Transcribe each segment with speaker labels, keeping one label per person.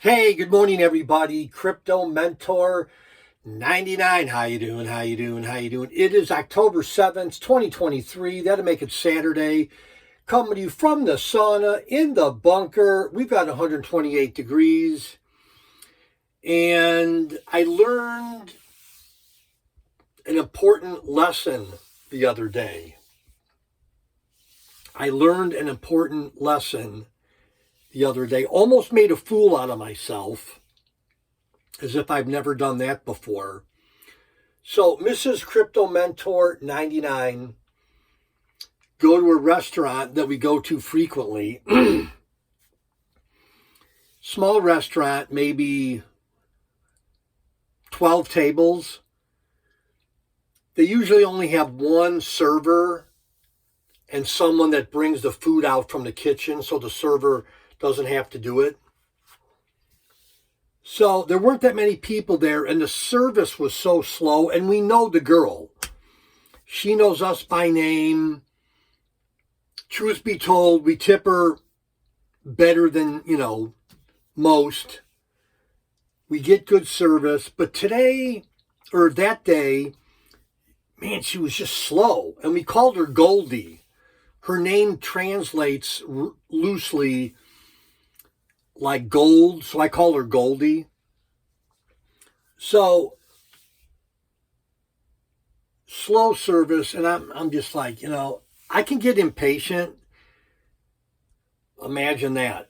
Speaker 1: Hey, good morning, everybody. Crypto Mentor 99. How you doing? How you doing? How you doing? It is October 7th, 2023. That'll make it Saturday. Coming to you from the sauna in the bunker. We've got 128 degrees. And I learned an important lesson the other day. Almost made a fool out of myself, as if I've never done that before. So, Mrs. Crypto Mentor 99, go to a restaurant that we go to frequently. Small restaurant, maybe 12 tables. They usually only have one server and someone that brings the food out from the kitchen, so the server doesn't have to do it. So there weren't that many people there, and the service was so slow, and we know the girl. She knows us by name. Truth be told, we tip her better than, most. We get good service, but that day, man, she was just slow, and we called her Goldie. Her name translates loosely like gold, so I call her Goldie. So, slow service, and I'm just like, I can get impatient. Imagine that.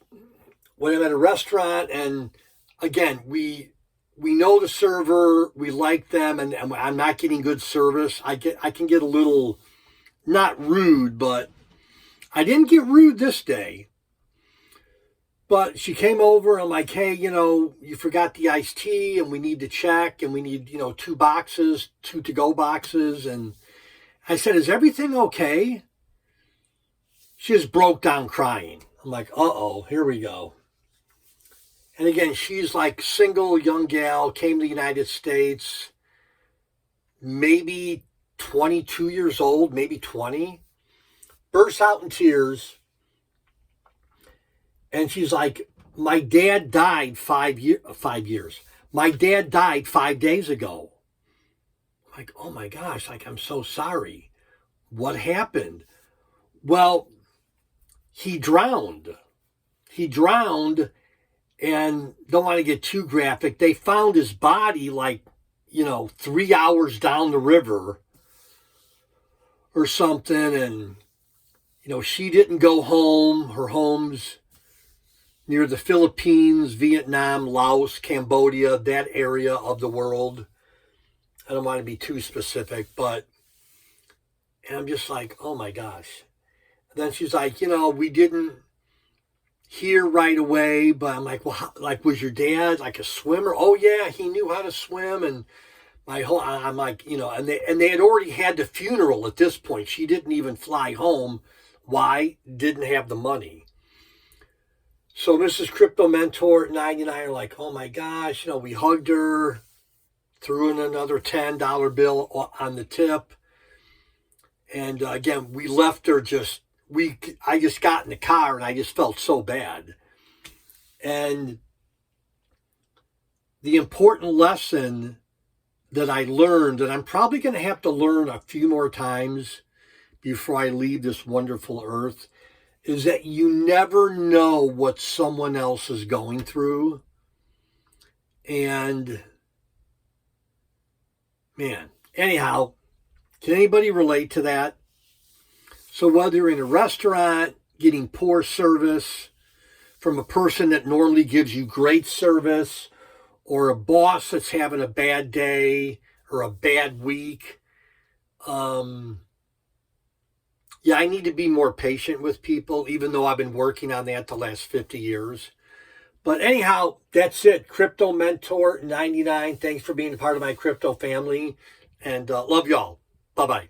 Speaker 1: When I'm at a restaurant, and again, we know the server, we like them, and I'm not getting good service, I can get a little, not rude, but I didn't get rude this day. But she came over, and I'm like, hey, you forgot the iced tea, and we need to check, and we need, 2 boxes, 2 to-go boxes. And I said, is everything okay? She just broke down crying. I'm like, uh-oh, here we go. And again, she's like single, young gal, came to the United States, maybe 22 years old, maybe 20, bursts out in tears. And she's like, my dad died 5 years. My dad died 5 days ago. I'm like, oh my gosh, I'm so sorry. What happened? Well, he drowned. And don't want to get too graphic. They found his body 3 hours down the river or something. And, she didn't go home. Her home's near the Philippines, Vietnam, Laos, Cambodia, that area of the world. I don't want to be too specific, and I'm just like, oh my gosh. And then she's like, we didn't hear right away, but I'm like, well, was your dad like a swimmer? Oh yeah, he knew how to swim. And I'm like, and they had already had the funeral at this point. She didn't even fly home. Why? Didn't have the money. So Mrs. Crypto Mentor 99 are like, oh my gosh, we hugged her, threw in another $10 bill on the tip. And again, we left her I just got in the car and I just felt so bad. And the important lesson that I learned, and I'm probably going to have to learn a few more times before I leave this wonderful earth, is that you never know what someone else is going through. And, man, anyhow, can anybody relate to that? So whether you're in a restaurant, getting poor service from a person that normally gives you great service, or a boss that's having a bad day or a bad week, yeah, I need to be more patient with people, even though I've been working on that the last 50 years. But anyhow, that's it. Crypto Mentor 99. Thanks for being a part of my crypto family. And love y'all. Bye-bye.